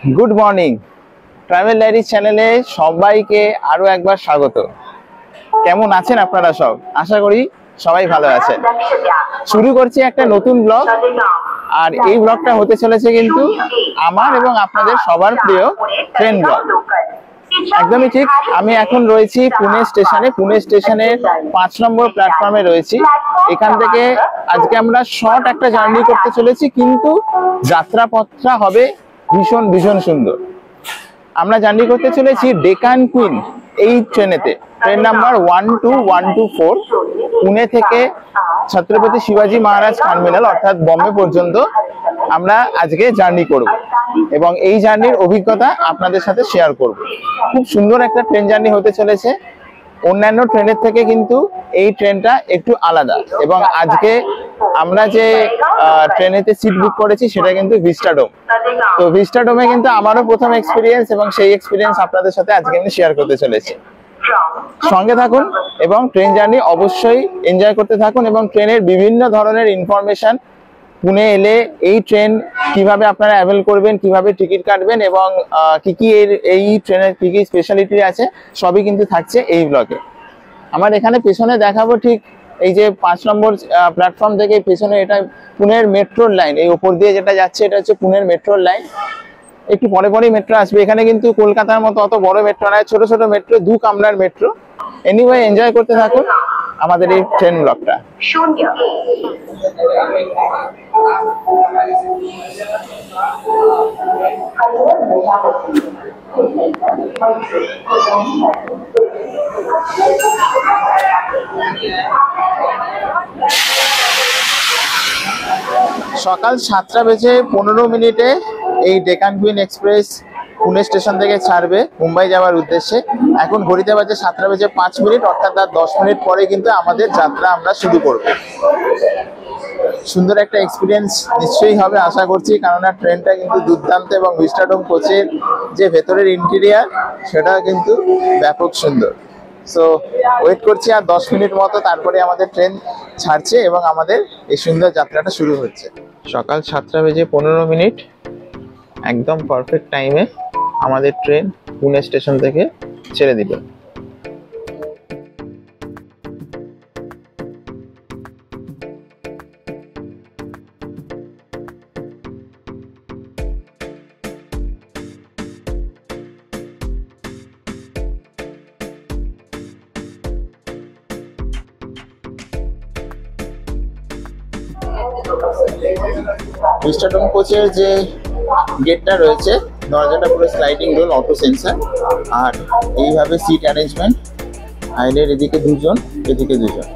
Good morning travel diary चैनेले सबाइके आरो एकबार स्वागत। केमन आছেন আপনারা সব? আশা করি সবাই ভালো আছেন। শুরু করছি একটা নতুন ব্লগ, আর এই ব্লগটা হতে চলেছে কিন্তু আমার এবং আপনাদের সবার প্রিয় ট্রেন ব্লগ। একদমই ঠিক, আমি এখন রয়েছি পুনে স্টেশনে। পুনে স্টেশনের 5 নম্বর প্ল্যাটফর্মে রয়েছি। এখান থেকে আজকে আমরা শর্ট একটা জার্নি করতে চলেছি, কিন্তু যাত্রাপথটা হবে ভীষণ ভীষণ সুন্দর। আমরা জার্নি করতে চলেছি ডেকান কুইন এই ট্রেনেতে। ট্রেন নাম্বার 12124 পুনে থেকে ছত্রপতি শিবাজি মহারাজ টার্মিনাল অর্থাৎ বম্বে পর্যন্ত আমরা আজকে জার্নি করব এবং এই জার্নির অভিজ্ঞতা আপনাদের সাথে শেয়ার করব। খুব সুন্দর একটা ট্রেন জার্নি হতে চলেছে। অন্যান্য ট্রেনের থেকে কিন্তু এই ট্রেনটা একটু আলাদা, এবং আজকে আমরা যে ট্রেনেতে সিট বুক করেছি সেটা কিন্তু ভিস্টাডোম। তো ভিস্টাডোমে কিন্তু আমারও প্রথম এক্সপিরিয়েন্স, এবং সেই এক্সপিরিয়েন্স আপনাদের সাথে আজকে আমি শেয়ার করতে চলেছি। সঙ্গে থাকুন এবং ট্রেন জার্নি অবশ্যই এনজয় করতে থাকুন, এবং ট্রেনের বিভিন্ন ধরনের ইনফরমেশন, পুনে এলে এই ট্রেন কিভাবে আপনারা অ্যাভেল করবেন, কিভাবে টিকিট কাটবেন, এবং কি কি এই ট্রেনের কি কি স্পেশালিটি আছে, সবই কিন্তু থাকছে এই ব্লগে। আমার এখানে পেছনে দেখাবো, ঠিক এই যে 5 নম্বর প্ল্যাটফর্ম থেকে পেছনে, এটা পুনের মেট্রোর লাইন। এই উপর দিয়ে যেটা যাচ্ছে এটা হচ্ছে পুনের মেট্রোর লাইন। একটু পরে পরেই মেট্রো আসবে। এখানে কিন্তু কলকাতার মতো অত বড় মেট্রো নয়, ছোট ছোট মেট্রো, 2 কামরার মেট্রো। এনিওয়ে, এনজয় করতে থাকুন আমাদের এই ট্রেন ব্লগটা। সকাল 7:15 এই Deccan queen express Pune station থেকে ছাড়বে মুম্বাই যাওয়ার উদ্দেশ্যে। এখন ঘড়িতে বাজে 7:05, অর্থাৎ তার 10 মিনিট পরে কিন্তু আমাদের যাত্রা আমরা শুরু করব। সুন্দর একটা এক্সপিরিয়েন্স নিশ্চয়ই হবে আশা করছি, কেননা ট্রেনটা কিন্তু দুর্দান্ত, এবং ভিস্টাডোম কোচের যে ভেতরের ইন্টেরিয়ার সেটা কিন্তু ব্যাপক সুন্দর। সো ওয়েট করছি আর 10 মিনিট মতো, তারপরে আমাদের ট্রেন ছাড়ছে এবং আমাদের এই সুন্দর যাত্রাটা শুরু হচ্ছে। সকাল 7:15, একদম পারফেক্ট টাইমে আমাদের ট্রেন পুনে স্টেশন থেকে ছেড়ে দিল। ভিস্টাডোম কোচের যে গেটটা রয়েছে, দরজাটা পুরো স্লাইডিং ডোর, অটো সেন্সার, আর এইভাবে সিট অ্যারেঞ্জমেন্ট। আইলের এদিকে 2 জন, এদিকে 2 জন।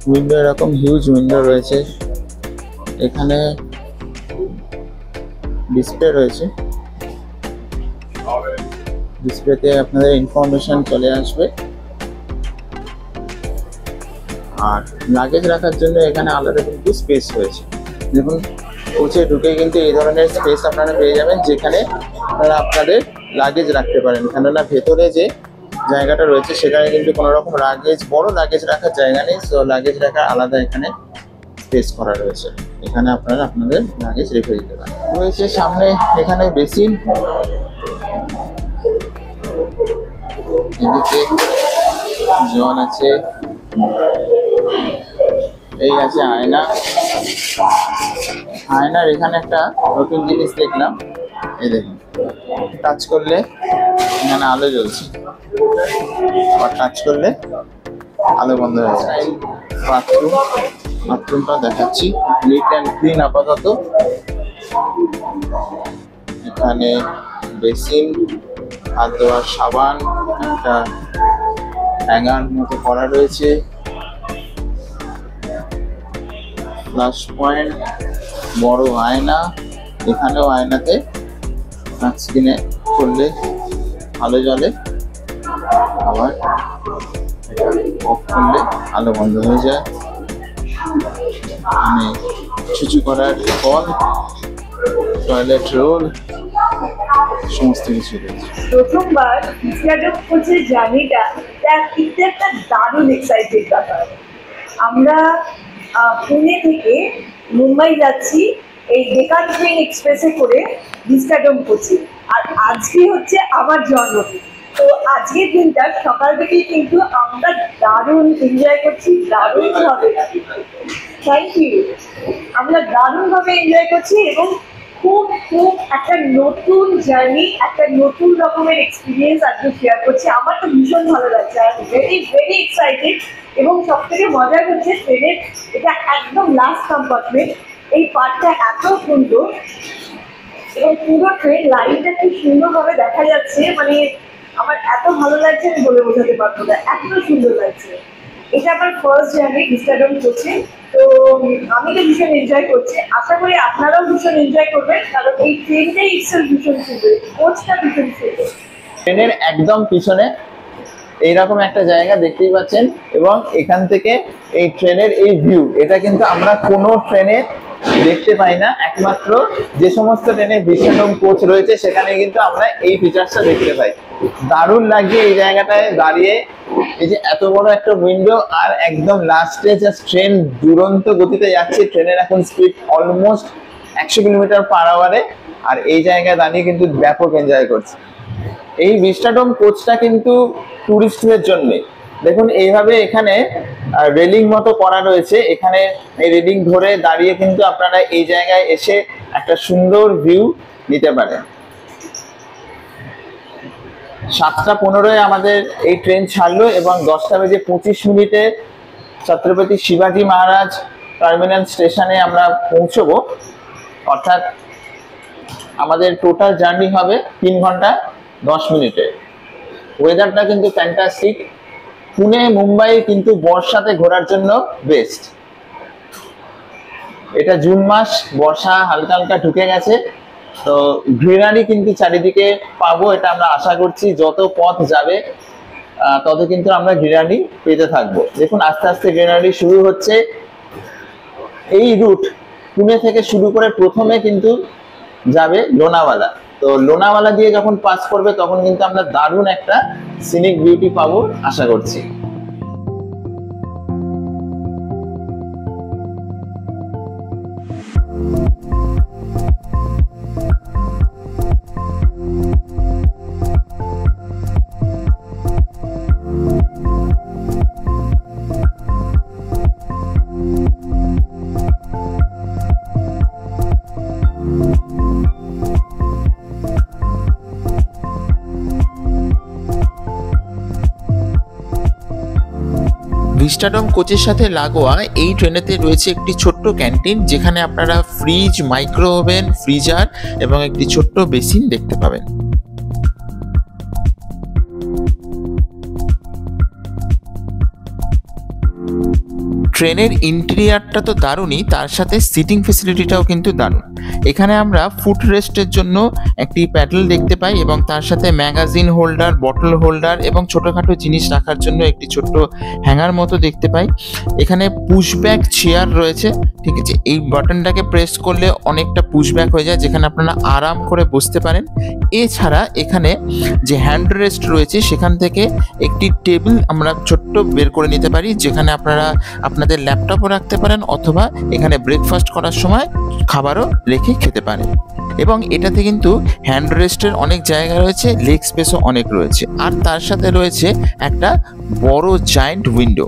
উইন্ডো এরকম হিউজ উইন্ডো রয়েছে। এখানে ডিসপ্লে রয়েছে, ডিসপ্লেতে আপনাদের ইনফরমেশন চলে আসবে। আর লাগেজ রাখার জন্য এখানে আলাদা কিন্তু স্পেস রয়েছে। দেখুন, কোচে ঢুকে কিন্তু এই ধরনের স্পেস আপনারা পেয়ে যাবেন, যেখানে আপনারা আপনাদের লাগেজ রাখতে পারেন। কেননা ভেতরে যে জায়গাটা রয়েছে সেখানে কিন্তু কোনো রকম বড় লাগেজ রাখার জায়গা নেই। সো লাগেজ রাখার আলাদা এখানে স্পেস করা রয়েছে, এখানে আপনারা আপনাদের লাগেজ রেখে দিতে পারেন। রয়েছে সামনে এখানে বেসিন, এদিকে জল আছে, এই আছে আয়না। আয়নার এখানে একটা নতুন জিনিস দেখলাম, এই দেখুন, টাচ করলে এখানে আলো জ্বলছে, আবার টাচ করলে আলো বন্ধ হয়ে যায়। বাথরুমটা দেখাচ্ছি, নিট অ্যান্ড ক্লিন আপাতত। এখানে বেসিন, হাত ধোয়ার সাবান, একটা হ্যাঙ্গার মতো করা রয়েছে, প্লাস পয়েন্ট, বড় আয়না। এখানেও আয়নাতে টাচ স্ক্রিনে করলে আলো জ্বলে, আবার অফ করলে আলো বন্ধ হয়ে যায়। এখানে ছুঁচু করার কল, টয়লেট রোল, সমস্ত কিছু রয়েছে। প্রথমবার ভিস্টাডোম কোচের জার্নিটা কিন্তু একটা দারুণ এক্সাইটেড ব্যাপার। আমরা পুনে থেকে মুম্বাই যাচ্ছি এই ডেকান ট্রেন এক্সপ্রেসে করে ভিস্টাডোম কোচে। আর আজকে হচ্ছে আমার জন্মদিন, তো আজকের দিনটা সকাল থেকেই কিন্তু আমরা দারুণ এনজয় করছি, দারুণভাবে। Thank you. আমরা দারুণভাবে এনজয় করছি এবং খুব খুব একটা নতুন জার্নি, একটা নতুন রকমের এক্সপিরিয়েন্স আজকে শেয়ার করছি। আমার তো ভীষণ ভালো লাগছে, I am very very excited. এবং সব থেকে মজার হচ্ছে ট্রেনের এটা একদম লাস্ট কম্পার্টমেন্ট, এই পার্টটা এত সুন্দর এবং পুরো ট্রেন লাইনটা খুব সুন্দরভাবে দেখা যাচ্ছে। মানে আমার এত ভালো লাগছে, আমি বলে বোঝাতে পারবো না, এত সুন্দর লাগছে। এটা আমার ফার্স্ট জার্নি ভিস্টাডোম কোচে, তো আমি তো ভীষণ এনজয় করছি। আশা করি আপনারাও ভীষণ এনজয় করবেন, কারণ এই ট্রেনটাই ইটসেলফ ভীষণ সুন্দর, কোচটা ভীষণ সুন্দর। ট্রেনের একদম পিছনে এইরকম একটা জায়গা দেখতেই পাচ্ছেন, এবং এখান থেকে এই ট্রেনের এই ভিউ, এটা কিন্তু আমরা কোনো ট্রেনে দেখতে পাই না। একমাত্র যে সমস্ত ট্রেনে ভিস্টাডোম কোচ রয়েছে সেখানে কিন্তু আমরা এই ফিচার্সটা দেখতে পাই। দারুণ লাগছে এই জায়গাটায় দাঁড়িয়ে, এই যে এত বড় একটা উইন্ডো, আর একদম লাস্টে জাস্ট ট্রেন দুরন্ত গতিতে যাচ্ছে। ট্রেনের এখন স্পিড অলমোস্ট 100 কিলোমিটার/আওয়ারে, আর এই জায়গায় দাঁড়িয়ে কিন্তু ব্যাপক এনজয় করছে। এই ভিস্টাডোম কোচটা কিন্তু টুরিস্টদের জন্য, দেখুন এইভাবে এখানে রেলিং মতো করা রয়েছে, এখানে এই রেলিং ধরে দাঁড়িয়ে কিন্তু আপনারা এই জায়গায় এসে একটা সুন্দর ভিউ নিতে পারেন। 7:15 আমাদের এই ট্রেন ছাড়লো এবং 10:25 ছত্রপতি শিবাজি মহারাজ টার্মিনাল স্টেশনে আমরা পৌঁছবো। অর্থাৎ আমাদের টোটাল জার্নি হবে 3 ঘন্টা 10 মিনিটে। ওয়েদারটা কিন্তু ফ্যান্টাস্টিক। পুনে মুম্বাই কিন্তু বর্ষাতে ঘোরার জন্য বেস্ট। এটা জুন মাস, বর্ষা হালকা হালকা ঢুকে গেছে, তো গ্রিনারি কিন্তু চারিদিকে পাবো, এটা আমরা আশা করছি। যত পথ যাবে তত কিন্তু আমরা গ্রিনারি পেতে থাকবো। দেখুন আস্তে আস্তে গ্রিনারি শুরু হচ্ছে। এই রুট পুনে থেকে শুরু করে প্রথমে কিন্তু যাবে লোনাওয়ালা, তো লোনাওয়ালা দিয়ে যখন পাস করবে তখন কিন্তু আমরা দারুণ একটা সিনিক বিউটি পাবো আশা করছি। ভিস্টাডোম কোচের সাথে লাগোয়া এই ট্রেনেতে রয়েছে একটি ছোট্ট ক্যান্টিন, যেখানে আপনারা ফ্রিজ, মাইক্রো ওভেন, ফ্রিজার এবং একটি ছোট্ট বেসিন দেখতে পাবেন। ট্রেনের ইন্টেরিয়ারটা তো দারুণই, তার সাথে সিটিং ফেসিলিটিটাও কিন্তু দারুণ। এখানে আমরা ফুট রেস্টের জন্য একটি প্যাডেল দেখতে পাই এবং তার সাথে ম্যাগাজিন হোল্ডার, বটল হোল্ডার এবং ছোটোখাটো জিনিস রাখার জন্য একটি ছোট্ট হ্যাঙ্গার মতো দেখতে পাই। এখানে পুশব্যাক চেয়ার রয়েছে, ঠিক আছে, এই বাটনটাকে প্রেস করলে অনেকটা পুশব্যাক হয়ে যায়, যেখানে আপনারা আরাম করে বসতে পারেন। এছাড়া এখানে যে হ্যান্ড রেস্ট রয়েছে সেখান থেকে একটি টেবিল আমরা ছোট্ট বের করে নিতে পারি, যেখানে আপনারা আপনাদের ল্যাপটপও রাখতে পারেন অথবা এখানে ব্রেকফাস্ট করার সময় খাবারও রেখে খেতে পারেন। এবং এটাতে কিন্তু হ্যান্ড রেস্টের অনেক জায়গা রয়েছে, লেগ স্পেসও অনেক রয়েছে, আর তার সাথে রয়েছে একটা বড় জায়ান্ট উইন্ডো।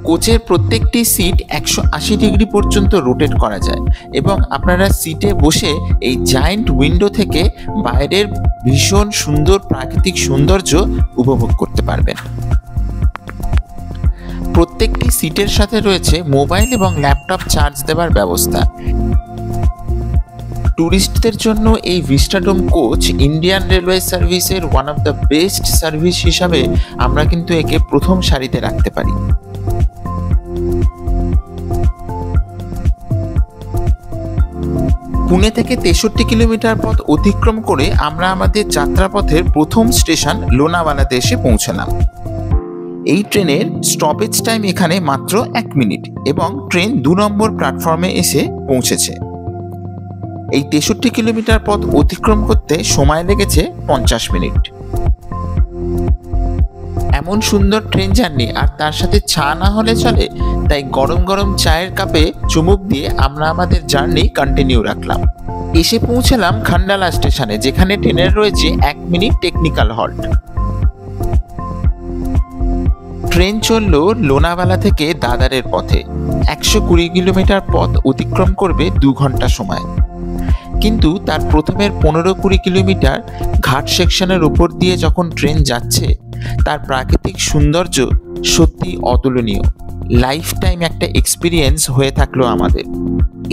কোচের প্রত্যেকটি সিট 180 ডিগ্রি পর্যন্ত রোটেট করা যায় এবং আপনারা সিটে বসে এই জায়ান্ট উইন্ডো থেকে বাইরের ভীষণ সুন্দর প্রাকৃতিক সৌন্দর্য উপভোগ করতে পারবেন। প্রত্যেকটি সিটের সাথে রয়েছে মোবাইল এবং ল্যাপটপ চার্জ দেওয়ার ব্যবস্থা। ট্যুরিস্টদের জন্য এই ভিস্টাডোম কোচ ইন্ডিয়ান রেলওয়ে সার্ভিসের one of the best service হিসাবে আমরা কিন্তু একে প্রথম সারিতে রাখতে পারি। পুনে থেকে 63 কিলোমিটার পথ অতিক্রম করে আমরা আমাদের যাত্রাপথের প্রথম স্টেশন লোনাওয়ালাতে এসে পৌঁছলাম। এই ট্রেনের স্টপেজ টাইম এখানে মাত্র 1 মিনিট এবং ট্রেন 2 নম্বর প্ল্যাটফর্মে এসে পৌঁছেছে। এই 63 কিলোমিটার পথ অতিক্রম করতে সময় লেগেছে 50 মিনিট। এমন সুন্দর ট্রেন জার্নি আর তার সাথে চা না হলে চলে, তাই গরম গরম চায়ের কাপে চুমুক দিয়ে আমরা আমাদের জার্নি কন্টিনিউ রাখলাম। এসে পৌঁছালাম খান্ডালা স্টেশনে, যেখানে ট্রেনের রয়েছে 1 মিনিট টেকনিক্যাল হল্ট। ট্রেন চলল লোনাভালা থেকে দাদারের পথে। 120 কিলোমিটার পথ অতিক্রম করবে 2 ঘন্টা সময়। কিন্তু তার প্রথমের 15-20 কিলোমিটার ঘাট সেকশনের উপর দিয়ে যখন ট্রেন যাচ্ছে, তার প্রাকৃতিক সৌন্দর্য সত্যি অতুলনীয়। লাইফ টাইম একটা এক্সপিরিয়েন্স হয়ে থাকলো আমাদের।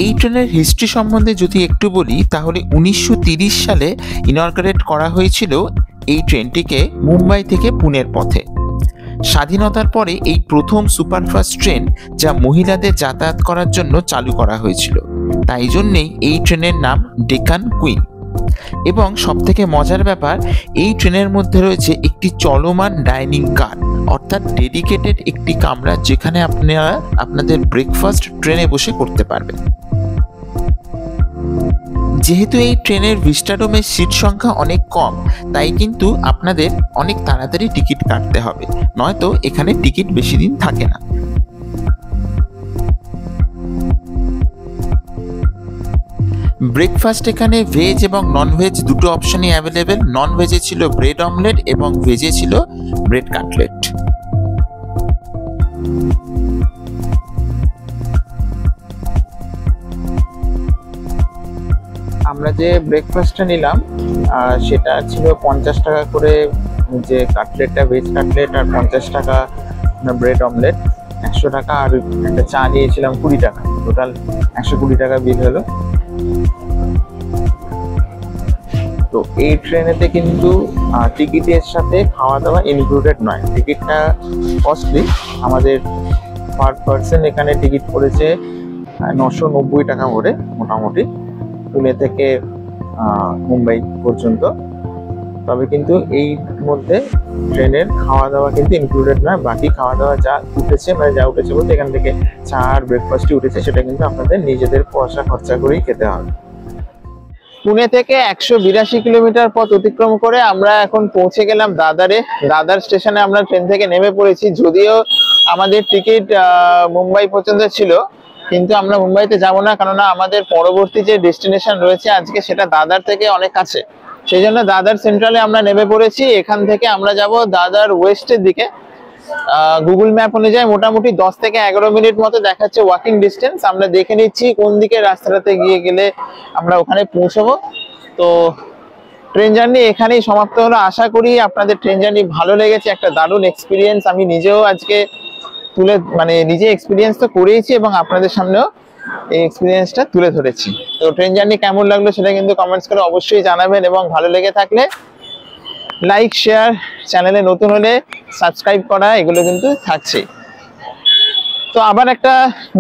এই ট্রেনের হিস্ট্রি সম্বন্ধে যদি একটু বলি, তাহলে 1930 সালে ইনঅর্গারেট করা হয়েছিল এই ট্রেনটিকে মুম্বাই থেকে পুনের পথে। স্বাধীনতার পরে এই প্রথম সুপারফাস্ট ট্রেন যা মহিলাদের যাতায়াত করার জন্য চালু করা হয়েছিল, তাই জন্যেই এই ট্রেনের নাম ডেকান কুইন। এবং সবথেকে মজার ব্যাপার, এই ট্রেনের মধ্যে রয়েছে একটি চলমান ডাইনিং কার, অর্থাৎ ডেডিকেটেড একটি কামরা, যেখানে আপনারা আপনাদের ব্রেকফাস্ট ট্রেনে বসে করতে পারবেন। যেহেতু এই ট্রেনের ভিস্টাডোমের সিট সংখ্যা অনেক কম, তাই কিন্তু আপনাদের অনেক তাড়াতাড়ি টিকিট কাটতে হবে, নয়তো এখানে টিকিট বেশি দিন থাকে না। ব্রেকফাস্ট এখানে ভেজ এবং নন ভেজ দুটো অপশনই অ্যাভেলেবেল। নন ভেজে ছিল ব্রেড অমলেট এবং ভেজে ছিল ব্রেড কাটলেট। আমরা যে ব্রেকফাস্টটা নিলাম সেটা ছিল 50 টাকা করে যে কাটলেটটা, ভেজ কাটলেট, আর 50 টাকা ব্রেড অমলেট, 100 টাকা, আর একটা চা নিয়েছিলাম 20 টাকা। টোটাল 120 টাকা বিল হলো। তো এই ট্রেনেতে কিন্তু টিকিটের সাথে খাওয়া দাওয়া ইনক্লুডেড নয়। টিকিটটা কস্টলি। আমাদের পার পার্সন এখানে টিকিট পড়েছে 990 টাকা করে মোটামুটি, পুনে থেকে মুম্বাই পর্যন্ত। তবে কিন্তু এই মধ্যে ট্রেনের খাওয়া দাওয়া কিন্তু ইনক্লুডেড নয়। বাকি খাওয়া দাওয়া যা উঠেছে, মানে যা উঠেছে বলতে এখান থেকে চা আর ব্রেকফাস্টই উঠেছে, সেটা কিন্তু আপনাদের নিজেদের পয়সা খরচা করেই খেতে হবে। পুনে থেকে 182 কিলোমিটার পথ অতিক্রম করে আমরা এখন পৌঁছে গেলাম দাদারে। দাদার স্টেশনে আমরা ট্রেন থেকে নেমে পড়েছি। যদিও আমাদের টিকিট মুম্বাই পর্যন্ত ছিল, কিন্তু আমরা মুম্বাইতে যাব না, কেননা আমাদের পরবর্তী যে ডেস্টিনেশন রয়েছে আজকে, সেটা দাদার থেকে অনেক কাছে। সেই জন্য দাদার সেন্ট্রালে আমরা নেমে পড়েছি। এখান থেকে আমরা যাব দাদার ওয়েস্টের দিকে। গুগল ম্যাপ অনুযায়ী মোটামুটি 10 থেকে 11 মিনিট মতো দেখাচ্ছে ওয়াকিং ডিস্টেন্স। আমরা দেখে নিচ্ছি কোন দিকে রাস্তাটাতে গিয়ে গেলে আমরা ওখানে পৌঁছবো। তো ট্রেন জার্নি এখানেই সমাপ্ত হলো। আশা করি আপনাদের ট্রেন জার্নি ভালো লেগেছে। একটা দারুণ এক্সপিরিয়েন্স। আমি নিজেও আজকে নিজে এক্সপিরিয়েন্স তো করেইছি এবং আপনাদের সামনেও এই এক্সপিরিয়েন্সটা তুলে ধরেছি। তো ট্রেন জার্নি কেমন লাগলো সেটা কিন্তু কমেন্টস করে অবশ্যই জানাবেন, এবং ভালো লেগে থাকলে লাইক, শেয়ার, চ্যানেলে নতুন হলে সাবস্ক্রাইব করা, এগুলো কিন্তু থাকছে। তো আবার একটা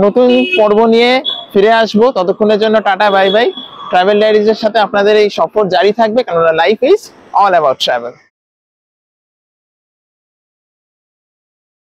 নতুন পর্ব নিয়ে ফিরে আসবো। ততক্ষণের জন্য টাটা, বাই বাই। ট্রাভেল ডায়েরিজের সাথে আপনাদের এই সফর জারি থাকবে, কেননা life is all about travel.